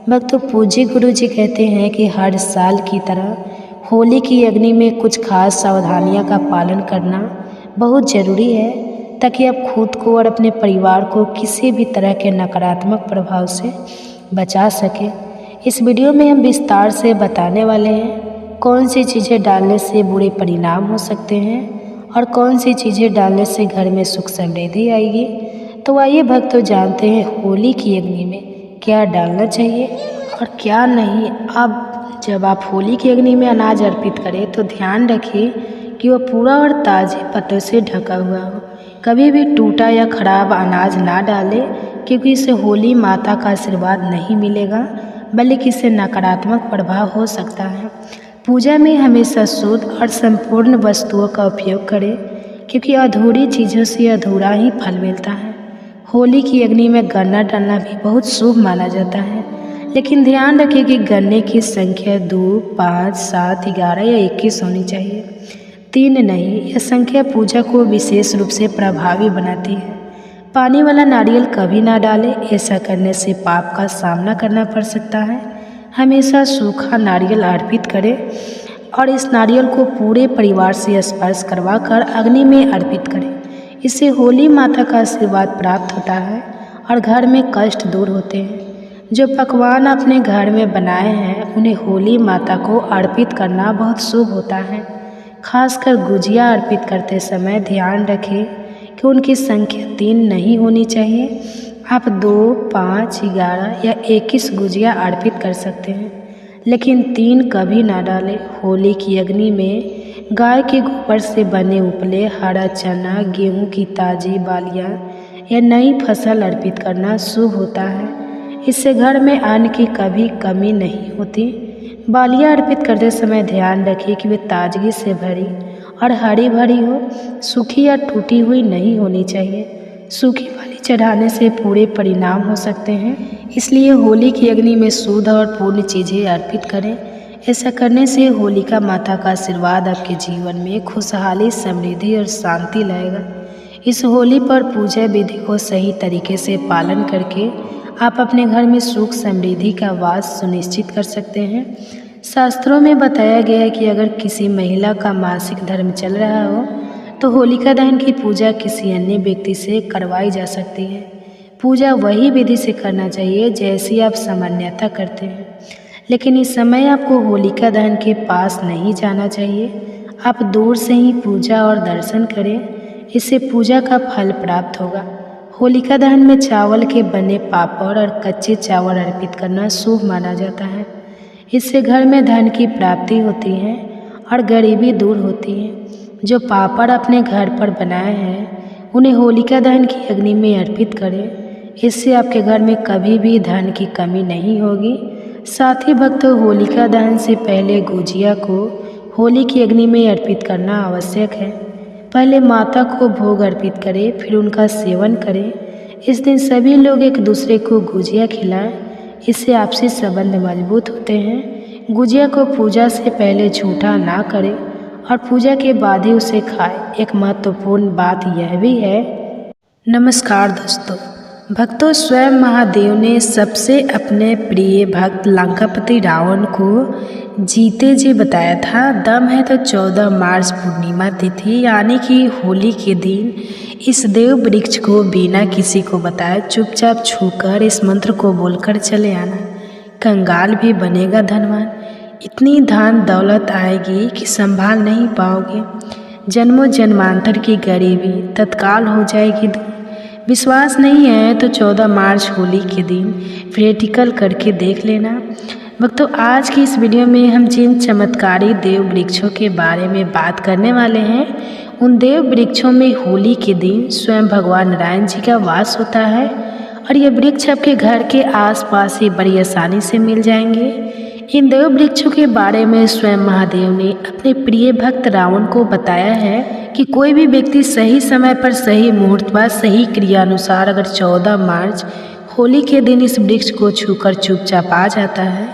भक्तों, पूज्य गुरु जी कहते हैं कि हर साल की तरह होली की अग्नि में कुछ खास सावधानियों का पालन करना बहुत ज़रूरी है, ताकि आप खुद को और अपने परिवार को किसी भी तरह के नकारात्मक प्रभाव से बचा सकें। इस वीडियो में हम विस्तार से बताने वाले हैं कौन सी चीज़ें डालने से बुरे परिणाम हो सकते हैं और कौन सी चीज़ें डालने से घर में सुख समृद्धि आएगी। तो आइए भक्तों, जानते हैं होली की अग्नि में क्या डालना चाहिए और क्या नहीं। अब जब आप होली की अग्नि में अनाज अर्पित करें तो ध्यान रखिए कि वह पूरा और ताज़े पत्तों से ढका हुआ हो। कभी भी टूटा या खराब अनाज ना डालें, क्योंकि इससे होली माता का आशीर्वाद नहीं मिलेगा, बल्कि इससे नकारात्मक प्रभाव हो सकता है। पूजा में हमेशा शुद्ध और संपूर्ण वस्तुओं का उपयोग करें, क्योंकि अधूरी चीज़ों से अधूरा ही फल मिलता है। होली की अग्नि में गन्ना डालना भी बहुत शुभ माना जाता है, लेकिन ध्यान रखें कि गन्ने की संख्या 2, 5, 7, 11 या 21 होनी चाहिए, 3 नहीं। यह संख्या पूजा को विशेष रूप से प्रभावी बनाती है। पानी वाला नारियल कभी ना डालें, ऐसा करने से पाप का सामना करना पड़ सकता है। हमेशा सूखा नारियल अर्पित करें और इस नारियल को पूरे परिवार से स्पर्श करवाकर अग्नि में अर्पित करें। इससे होली माता का आशीर्वाद प्राप्त होता है और घर में कष्ट दूर होते हैं। जो पकवान आपने घर में बनाए हैं उन्हें होली माता को अर्पित करना बहुत शुभ होता है। खासकर गुजिया अर्पित करते समय ध्यान रखें कि उनकी संख्या 3 नहीं होनी चाहिए। आप 2, 5, 11 या 21 गुजिया अर्पित कर सकते हैं, लेकिन 3 कभी ना डालें। होली की अग्नि में गाय के गोबर से बने उपले, हरा चना, गेहूं की ताज़ी बालियां या नई फसल अर्पित करना शुभ होता है। इससे घर में अन्न की कभी कमी नहीं होती। बालियां अर्पित करते समय ध्यान रखिए कि वे ताजगी से भरी और हरी भरी हो, सूखी या टूटी हुई नहीं होनी चाहिए। सूखी वाली चढ़ाने से पूरे परिणाम हो सकते हैं, इसलिए होली की अग्नि में शुद्ध और पूर्ण चीज़ें अर्पित करें। ऐसा करने से होलिका माता का आशीर्वाद आपके जीवन में खुशहाली, समृद्धि और शांति लाएगा। इस होली पर पूजा विधि को सही तरीके से पालन करके आप अपने घर में सुख समृद्धि का वास सुनिश्चित कर सकते हैं। शास्त्रों में बताया गया है कि अगर किसी महिला का मासिक धर्म चल रहा हो तो होलिका दहन की पूजा किसी अन्य व्यक्ति से करवाई जा सकती है। पूजा वही विधि से करना चाहिए जैसी आप सामान्यतः करते हैं, लेकिन इस समय आपको होलिका दहन के पास नहीं जाना चाहिए। आप दूर से ही पूजा और दर्शन करें, इससे पूजा का फल प्राप्त होगा। होलिका दहन में चावल के बने पापड़ और कच्चे चावल अर्पित करना शुभ माना जाता है। इससे घर में धन की प्राप्ति होती है और गरीबी दूर होती है। जो पापड़ अपने घर पर बनाए हैं उन्हें होलिका दहन की अग्नि में अर्पित करें। इससे आपके घर में कभी भी धन की कमी नहीं होगी। साथ ही भक्तों, होलिका दहन से पहले गुजिया को होली की अग्नि में अर्पित करना आवश्यक है। पहले माता को भोग अर्पित करें, फिर उनका सेवन करें। इस दिन सभी लोग एक दूसरे को गुजिया खिलाएं। इससे आपसी संबंध मजबूत होते हैं। गुजिया को पूजा से पहले झूठा ना करें और पूजा के बाद ही उसे खाएं। एक महत्वपूर्ण बात यह भी है। नमस्कार दोस्तों, भक्तों, स्वयं महादेव ने सबसे अपने प्रिय भक्त लंकापति रावण को जीते जी बताया था, दम है तो 14 मार्च पूर्णिमा तिथि यानी कि होली के दिन इस देव वृक्ष को बिना किसी को बताए चुपचाप छूकर इस मंत्र को बोलकर चले आना। कंगाल भी बनेगा धनवान। इतनी धन दौलत आएगी कि संभाल नहीं पाओगे। जन्मों जन्मांतर की गरीबी तत्काल हो जाएगी दूर। विश्वास नहीं है तो 14 मार्च होली के दिन प्रैक्टिकल करके देख लेना। भक्तों, आज की इस वीडियो में हम जिन चमत्कारी देव वृक्षों के बारे में बात करने वाले हैं, उन देव वृक्षों में होली के दिन स्वयं भगवान नारायण जी का वास होता है और ये वृक्ष आपके घर के आसपास ही बड़ी आसानी से मिल जाएंगे। इन देव वृक्षों के बारे में स्वयं महादेव ने अपने प्रिय भक्त रावण को बताया है कि कोई भी व्यक्ति सही समय पर सही मुहूर्त पर सही क्रिया अनुसार अगर 14 मार्च होली के दिन इस वृक्ष को छूकर चुपचाप आ जाता है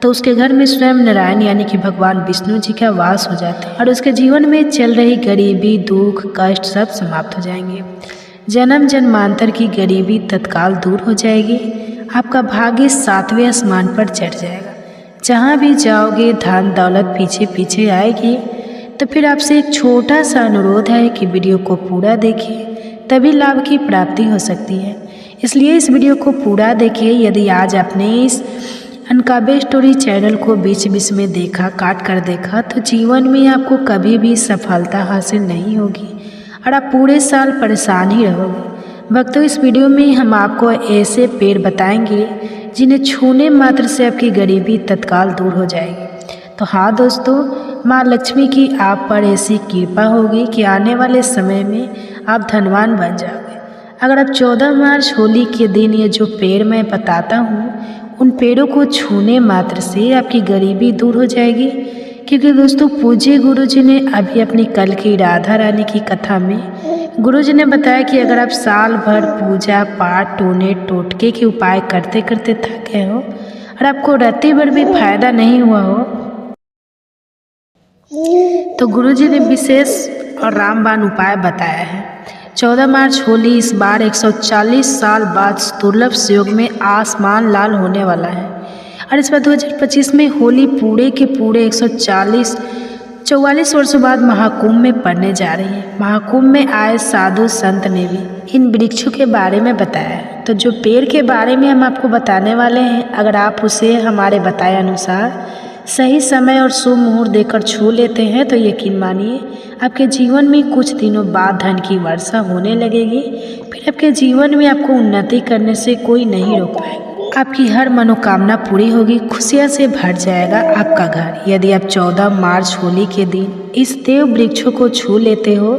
तो उसके घर में स्वयं नारायण यानी कि भगवान विष्णु जी का वास हो जाता है और उसके जीवन में चल रही गरीबी, दुख, कष्ट सब समाप्त हो जाएंगे। जन्म जन्मांतर की गरीबी तत्काल दूर हो जाएगी। आपका भाग्य 7वें आसमान पर चढ़ जाएगा। जहाँ भी जाओगे धन दौलत पीछे पीछे आएगी। तो फिर आपसे एक छोटा सा अनुरोध है कि वीडियो को पूरा देखिए, तभी लाभ की प्राप्ति हो सकती है। इसलिए इस वीडियो को पूरा देखिए। यदि आज आपने इस अनकाबे स्टोरी चैनल को बीच बीच में देखा, काट कर देखा, तो जीवन में आपको कभी भी सफलता हासिल नहीं होगी और आप पूरे साल परेशान ही रहोगे। भक्तों, इस वीडियो में हम आपको ऐसे पेड़ बताएंगे जिन्हें छूने मात्र से आपकी गरीबी तत्काल दूर हो जाएगी। तो हाँ दोस्तों, माँ लक्ष्मी की आप पर ऐसी कृपा होगी कि आने वाले समय में आप धनवान बन जाओगे। अगर आप 14 मार्च होली के दिन ये जो पेड़ मैं बताता हूँ, उन पेड़ों को छूने मात्र से आपकी गरीबी दूर हो जाएगी। क्योंकि दोस्तों, पूज्य गुरु जी ने अभी अपनी कल की राधा रानी की कथा में गुरु जी ने बताया कि अगर आप साल भर पूजा पाठ टोने टोटके के उपाय करते करते थक गए हो और आपको रत्ती भर भी फायदा नहीं हुआ हो, तो गुरु जी ने विशेष और रामबाण उपाय बताया है। 14 मार्च होली इस बार 140 साल बाद दुर्लभ संयोग में आसमान लाल होने वाला है और इस बार 2025 में होली पूरे के पूरे 144 वर्षों बाद महाकुंभ में पड़ने जा रही है। महाकुंभ में आए साधु संत ने भी इन वृक्षों के बारे में बताया है। तो जो पेड़ के बारे में हम आपको बताने वाले हैं, अगर आप उसे हमारे बताए अनुसार सही समय और शुभ मुहूर्त देकर छू लेते हैं तो यकीन मानिए आपके जीवन में कुछ दिनों बाद धन की वर्षा होने लगेगी। फिर आपके जीवन में आपको उन्नति करने से कोई नहीं रोक पाएगा। आपकी हर मनोकामना पूरी होगी, खुशियाँ से भर जाएगा आपका घर। यदि आप 14 मार्च होली के दिन इस देव वृक्षों को छू लेते हो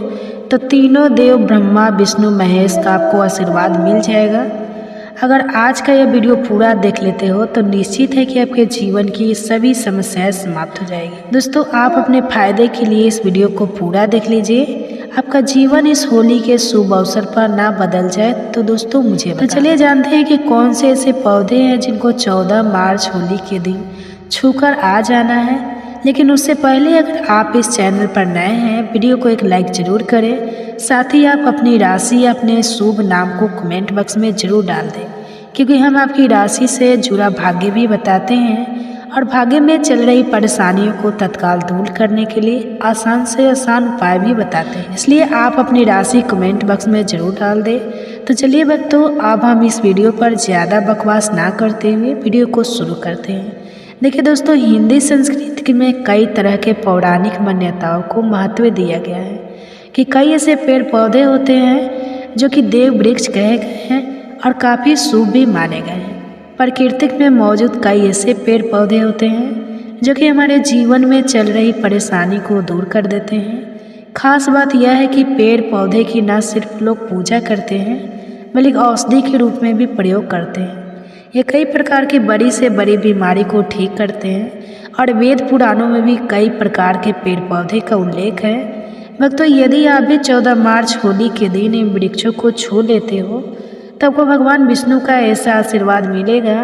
तो तीनों देव ब्रह्मा विष्णु महेश का आपको आशीर्वाद मिल जाएगा। अगर आज का यह वीडियो पूरा देख लेते हो तो निश्चित है कि आपके जीवन की सभी समस्याएं समाप्त हो जाएगी। दोस्तों, आप अपने फायदे के लिए इस वीडियो को पूरा देख लीजिए। आपका जीवन इस होली के शुभ अवसर पर ना बदल जाए तो दोस्तों मुझे तो चलिए जानते हैं कि कौन से ऐसे पौधे हैं जिनको 14 मार्च होली के दिन छूकर आ जाना है। लेकिन उससे पहले अगर आप इस चैनल पर नए हैं, वीडियो को एक लाइक जरूर करें। साथ ही आप अपनी राशि या अपने शुभ नाम को कमेंट बॉक्स में जरूर डाल दें, क्योंकि हम आपकी राशि से जुड़ा भाग्य भी बताते हैं और भाग्य में चल रही परेशानियों को तत्काल दूर करने के लिए आसान से आसान उपाय भी बताते हैं। इसलिए आप अपनी राशि कमेंट बॉक्स में जरूर डाल दें। तो चलिए भक्तों, अब हम इस वीडियो पर ज़्यादा बकवास ना करते हुए वीडियो को शुरू करते हैं। देखिए दोस्तों, हिंदी संस्कृति में कई तरह के पौराणिक मान्यताओं को महत्व दिया गया है कि कई ऐसे पेड़ पौधे होते हैं जो कि देव वृक्ष कहे गए हैं और काफ़ी शुभ भी माने गए हैं। प्रकृति में मौजूद कई ऐसे पेड़ पौधे होते हैं जो कि हमारे जीवन में चल रही परेशानी को दूर कर देते हैं, खास बात यह है कि पेड़ पौधे की न सिर्फ लोग पूजा करते हैं बल्कि औषधि के रूप में भी प्रयोग करते हैं। ये कई प्रकार की बड़ी से बड़ी बीमारी को ठीक करते हैं और वेद पुराणों में भी कई प्रकार के पेड़ पौधे का उल्लेख है। भक्तों, यदि आप भी 14 मार्च होली के दिन इन वृक्षों को छू लेते हो तो आपको भगवान विष्णु का ऐसा आशीर्वाद मिलेगा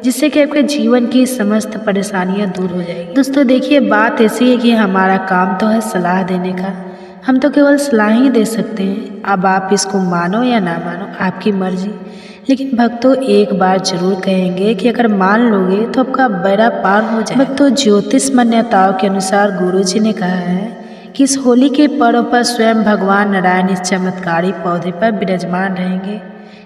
जिससे कि आपके जीवन की समस्त परेशानियां दूर हो जाएगी। दोस्तों देखिए, बात ऐसी है कि हमारा काम तो है सलाह देने का, हम तो केवल सलाह ही दे सकते हैं। अब आप इसको मानो या ना मानो, आपकी मर्जी। लेकिन भक्तों, एक बार जरूर कहेंगे कि अगर मान लोगे तो आपका बेड़ा पार हो जाए। भक्तों, ज्योतिष मान्यताओं के अनुसार गुरु जी ने कहा है कि इस होली के पर्व पर स्वयं भगवान नारायण इस चमत्कारी पौधे पर विराजमान रहेंगे,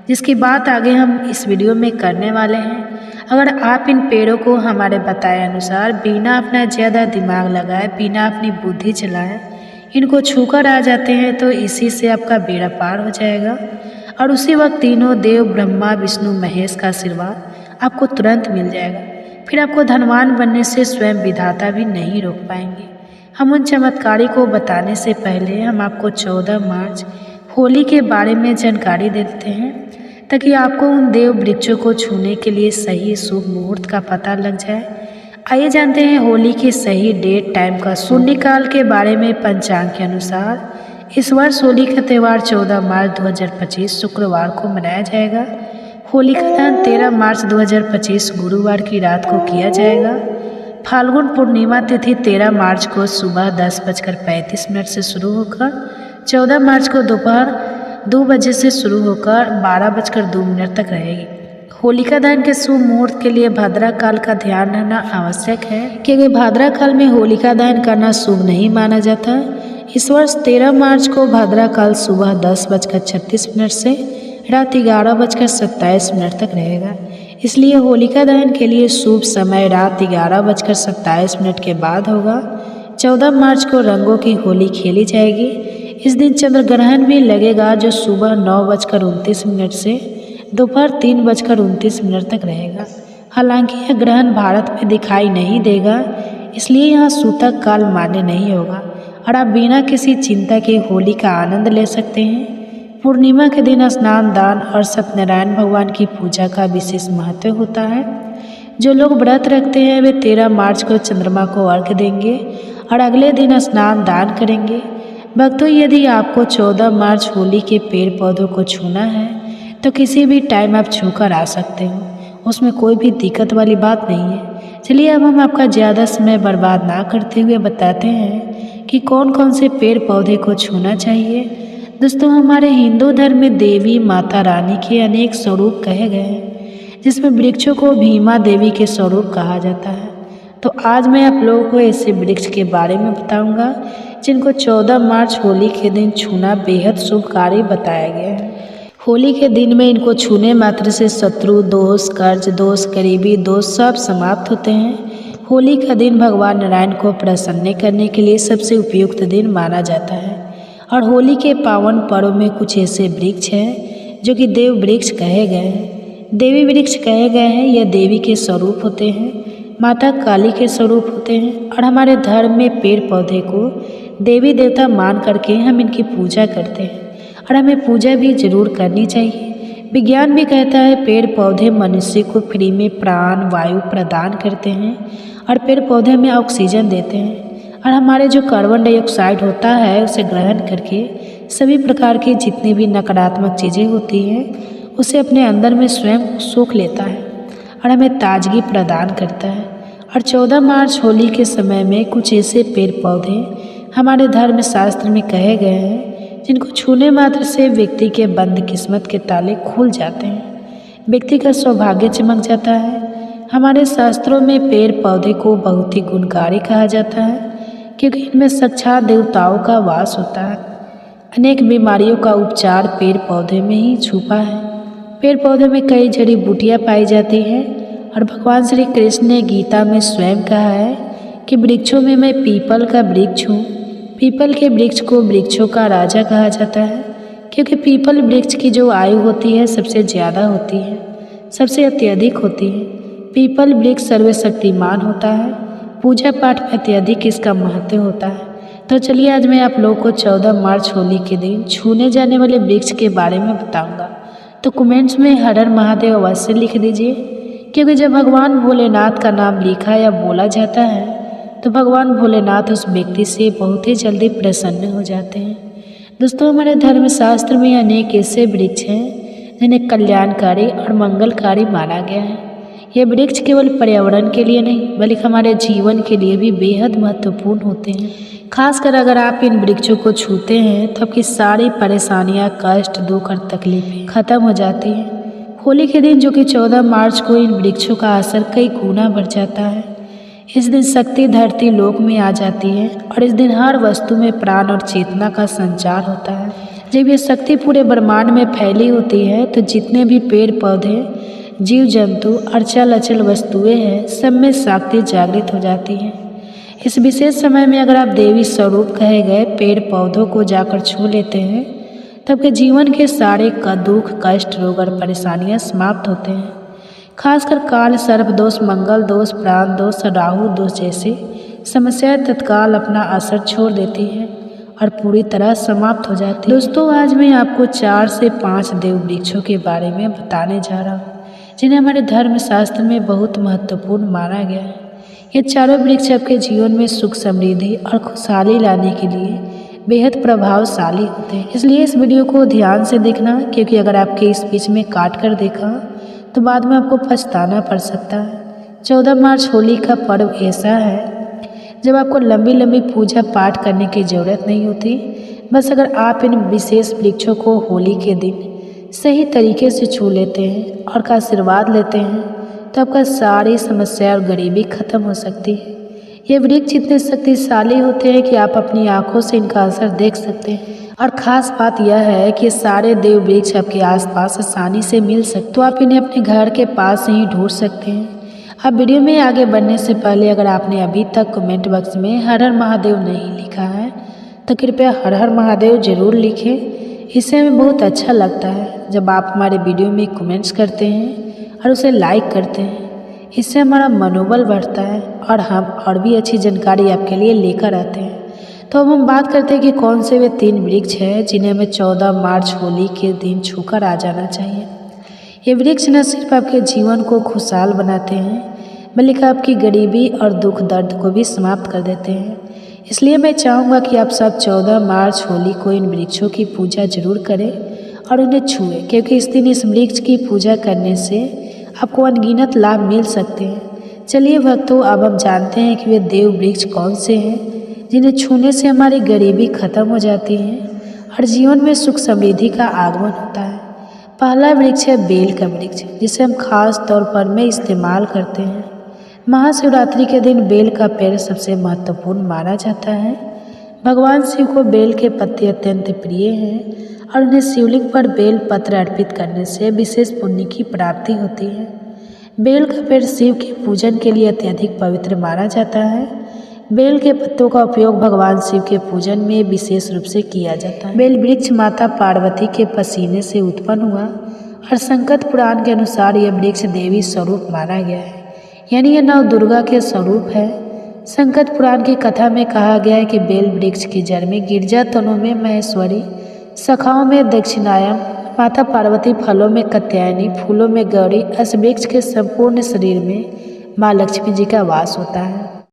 जिसकी बात आगे हम इस वीडियो में करने वाले हैं। अगर आप इन पेड़ों को हमारे बताए अनुसार बिना अपना ज़्यादा दिमाग लगाए, बिना अपनी बुद्धि चलाए इनको छूकर आ जाते हैं तो इसी से आपका बेड़ा पार हो जाएगा और उसी वक्त तीनों देव ब्रह्मा विष्णु महेश का आशीर्वाद आपको तुरंत मिल जाएगा। फिर आपको धनवान बनने से स्वयं विधाता भी नहीं रोक पाएंगे। हम उन चमत्कारी को बताने से पहले हम आपको 14 मार्च होली के बारे में जानकारी देते हैं ताकि आपको उन देव वृक्षों को छूने के लिए सही शुभ मुहूर्त का पता लग जाए। आइए जानते हैं होली की सही डेट टाइम का शून्यकाल के बारे में। पंचांग के अनुसार इस वर्ष होली का त्यौहार 14 मार्च 2025 शुक्रवार को मनाया जाएगा। होली का दहन 13 मार्च 2025 गुरुवार की रात को किया जाएगा। फाल्गुन पूर्णिमा तिथि 13 मार्च को सुबह 10:35 से शुरू होकर 14 मार्च को दोपहर 2 बजे से शुरू होकर 12:02 तक रहेगी। होलिका दहन के शुभ मुहूर्त के लिए भाद्रा काल का ध्यान रखना आवश्यक है, क्योंकि भाद्रा काल में होलिका दहन करना शुभ नहीं माना जाता। इस वर्ष 13 मार्च को भाद्रा काल सुबह 10:36 से रात 11:27 तक रहेगा। इसलिए होलिका दहन के लिए शुभ समय रात 11:27 के बाद होगा। 14 मार्च को रंगों की होली खेली जाएगी। इस दिन चंद्र ग्रहण भी लगेगा जो सुबह 9:29 से दोपहर 3:29 तक रहेगा। हालांकि यह ग्रहण भारत में दिखाई नहीं देगा, इसलिए यहाँ सूतक काल मान्य नहीं होगा और आप बिना किसी चिंता के होली का आनंद ले सकते हैं। पूर्णिमा के दिन स्नान, दान और सत्यनारायण भगवान की पूजा का विशेष महत्व होता है। जो लोग व्रत रखते हैं वे 13 मार्च को चंद्रमा को अर्घ्य देंगे और अगले दिन स्नान दान करेंगे। भक्तों, यदि आपको 14 मार्च होली के पेड़ पौधों को छूना है तो किसी भी टाइम आप छूकर आ सकते हो, उसमें कोई भी दिक्कत वाली बात नहीं है। चलिए अब हम आपका ज़्यादा समय बर्बाद ना करते हुए बताते हैं कि कौन कौन से पेड़ पौधे को छूना चाहिए। दोस्तों, हमारे हिंदू धर्म में देवी माता रानी के अनेक स्वरूप कहे गए हैं, जिसमें वृक्षों को भीमा देवी के स्वरूप कहा जाता है। तो आज मैं आप लोगों को ऐसे वृक्ष के बारे में बताऊंगा जिनको 14 मार्च होली के दिन छूना बेहद शुभकारी बताया गया है। होली के दिन में इनको छूने मात्र से शत्रु दोष, कर्ज दोष, गरीबी दोष सब समाप्त होते हैं। होली का दिन भगवान नारायण को प्रसन्न करने के लिए सबसे उपयुक्त दिन माना जाता है और होली के पावन पर्व में कुछ ऐसे वृक्ष हैं जो कि देव वृक्ष कहे गए हैं, देवी वृक्ष कहे गए हैं। यह देवी के स्वरूप होते हैं, माता काली के स्वरूप होते हैं और हमारे धर्म में पेड़ पौधे को देवी देवता मान करके हम इनकी पूजा करते हैं और हमें पूजा भी जरूर करनी चाहिए। विज्ञान भी कहता है पेड़ पौधे मनुष्य को फ्री में प्राण वायु प्रदान करते हैं और पेड़ पौधे में ऑक्सीजन देते हैं और हमारे जो कार्बन डाइऑक्साइड होता है उसे ग्रहण करके सभी प्रकार की जितनी भी नकारात्मक चीज़ें होती हैं उसे अपने अंदर में स्वयं सोख लेता है और हमें ताजगी प्रदान करता है। और 14 मार्च होली के समय में कुछ ऐसे पेड़ पौधे हमारे धर्म शास्त्र में कहे गए हैं जिनको छूने मात्र से व्यक्ति के बंद किस्मत के ताले खुल जाते हैं, व्यक्ति का सौभाग्य चमक जाता है। हमारे शास्त्रों में पेड़ पौधे को बहुत ही गुणकारी कहा जाता है क्योंकि इनमें साक्षात देवताओं का वास होता है। अनेक बीमारियों का उपचार पेड़ पौधे में ही छुपा है। पेड़ पौधे में कई जड़ी बूटियाँ पाई जाती हैं और भगवान श्री कृष्ण ने गीता में स्वयं कहा है कि वृक्षों में मैं पीपल का वृक्ष हूँ। पीपल के वृक्ष को वृक्षों का राजा कहा जाता है क्योंकि पीपल वृक्ष की जो आयु होती है सबसे ज़्यादा होती है, सबसे अत्यधिक होती है। पीपल वृक्ष सर्वशक्तिमान होता है। पूजा पाठ में अत्यधिक इसका महत्व होता है। तो चलिए आज मैं आप लोगों को 14 मार्च होली के दिन छूने जाने वाले वृक्ष के बारे में बताऊंगा। तो कमेंट्स में हर हर महादेव अवश्य लिख दीजिए, क्योंकि जब भगवान भोलेनाथ का नाम लिखा या बोला जाता है तो भगवान भोलेनाथ उस व्यक्ति से बहुत ही जल्दी प्रसन्न हो जाते हैं। दोस्तों, हमारे धर्मशास्त्र में अनेक ऐसे वृक्ष हैं जिन्हें कल्याणकारी और मंगलकारी माना गया है। ये वृक्ष केवल पर्यावरण के लिए नहीं बल्कि हमारे जीवन के लिए भी बेहद महत्वपूर्ण होते हैं। खासकर अगर आप इन वृक्षों को छूते हैं तो आपकी सारी परेशानियां, कष्ट, दुख और तकलीफें खत्म हो जाती हैं। होली के दिन जो कि 14 मार्च को इन वृक्षों का असर कई गुना बढ़ जाता है। इस दिन शक्ति धरती लोक में आ जाती है और इस दिन हर वस्तु में प्राण और चेतना का संचार होता है। जब ये शक्ति पूरे ब्रह्मांड में फैली होती है तो जितने भी पेड़ पौधे, जीव जंतु और चल अचल वस्तुएं हैं, सब में शक्ति जागृत हो जाती है। इस विशेष समय में अगर आप देवी स्वरूप कहे गए पेड़ पौधों को जाकर छू लेते हैं तब के जीवन के सारे दुख, कष्ट, रोग और परेशानियां समाप्त होते हैं। खासकर काल, सर्प दोष, मंगल दोष, प्राण दोष, राहु दोष जैसी समस्याएं तत्काल अपना असर छोड़ देती है और पूरी तरह समाप्त हो जाती है। दोस्तों, आज मैं आपको 4 से 5 देव वृक्षों के बारे में बताने जा रहा हूँ जिन्हें हमारे धर्मशास्त्र में बहुत महत्वपूर्ण माना गया है। ये चारों वृक्ष आपके जीवन में सुख, समृद्धि और खुशहाली लाने के लिए बेहद प्रभावशाली होते हैं। इसलिए इस वीडियो को ध्यान से देखना, क्योंकि अगर आपके इस बीच में काट कर देखा तो बाद में आपको पछताना पड़ सकता है। 14 मार्च होली का पर्व ऐसा है जब आपको लंबी लंबी पूजा पाठ करने की ज़रूरत नहीं होती। बस अगर आप इन विशेष वृक्षों को होली के दिन सही तरीके से छू लेते हैं और का आशीर्वाद लेते हैं तो आपका सारी समस्या और गरीबी खत्म हो सकती है। ये वृक्ष इतने शक्तिशाली होते हैं कि आप अपनी आंखों से इनका असर देख सकते हैं। और ख़ास बात यह है कि सारे देव वृक्ष आपके आसपास आसानी से मिल सकते, तो आप इन्हें अपने घर के पास ही ढूंढ सकते हैं। अब वीडियो में आगे बढ़ने से पहले अगर आपने अभी तक कमेंट बॉक्स में हर हर महादेव नहीं लिखा है तो कृपया हर हर महादेव ज़रूर लिखें। इससे हमें बहुत अच्छा लगता है जब आप हमारे वीडियो में कमेंट्स करते हैं और उसे लाइक करते हैं। इससे हमारा मनोबल बढ़ता है और हम और भी अच्छी जानकारी आपके लिए लेकर आते हैं। तो अब हम बात करते हैं कि कौन से वे 3 वृक्ष हैं जिन्हें हमें 14 मार्च होली के दिन छूकर आ जाना चाहिए। ये वृक्ष न सिर्फ आपके जीवन को खुशहाल बनाते हैं बल्कि आपकी गरीबी और दुख दर्द को भी समाप्त कर देते हैं। इसलिए मैं चाहूँगा कि आप सब 14 मार्च होली को इन वृक्षों की पूजा जरूर करें और उन्हें छुएं, क्योंकि इस दिन इस वृक्ष की पूजा करने से आपको अनगिनत लाभ मिल सकते हैं। चलिए भक्तों, अब हम जानते हैं कि वे देव वृक्ष कौन से हैं जिन्हें छूने से हमारी गरीबी खत्म हो जाती है और जीवन में सुख समृद्धि का आगमन होता है। पहला वृक्ष है बेल का वृक्ष, जिसे हम खास तौर पर में इस्तेमाल करते हैं। महाशिवरात्रि के दिन बेल का पेड़ सबसे महत्वपूर्ण माना जाता है। भगवान शिव को बेल के पत्ते अत्यंत प्रिय हैं और उन्हें शिवलिंग पर बेल पत्र अर्पित करने से विशेष पुण्य की प्राप्ति होती है। बेल का पेड़ शिव के पूजन के लिए अत्यधिक पवित्र माना जाता है। बेल के पत्तों का उपयोग भगवान शिव के पूजन में विशेष रूप से किया जाता है। बेल वृक्ष माता पार्वती के पसीने से उत्पन्न हुआ और संकट पुराण के अनुसार यह वृक्ष देवी स्वरूप माना गया है, यानी यह नव दुर्गा के स्वरूप है। संकट पुराण की कथा में कहा गया है कि बेल वृक्ष की जड़ में गिरजा तनों में महेश्वरी, शाखाओं में दक्षिणायन, माता पार्वती, फलों में कात्यायनी, फूलों में गौरी, इस वृक्ष के संपूर्ण शरीर में माँ लक्ष्मी जी का वास होता है।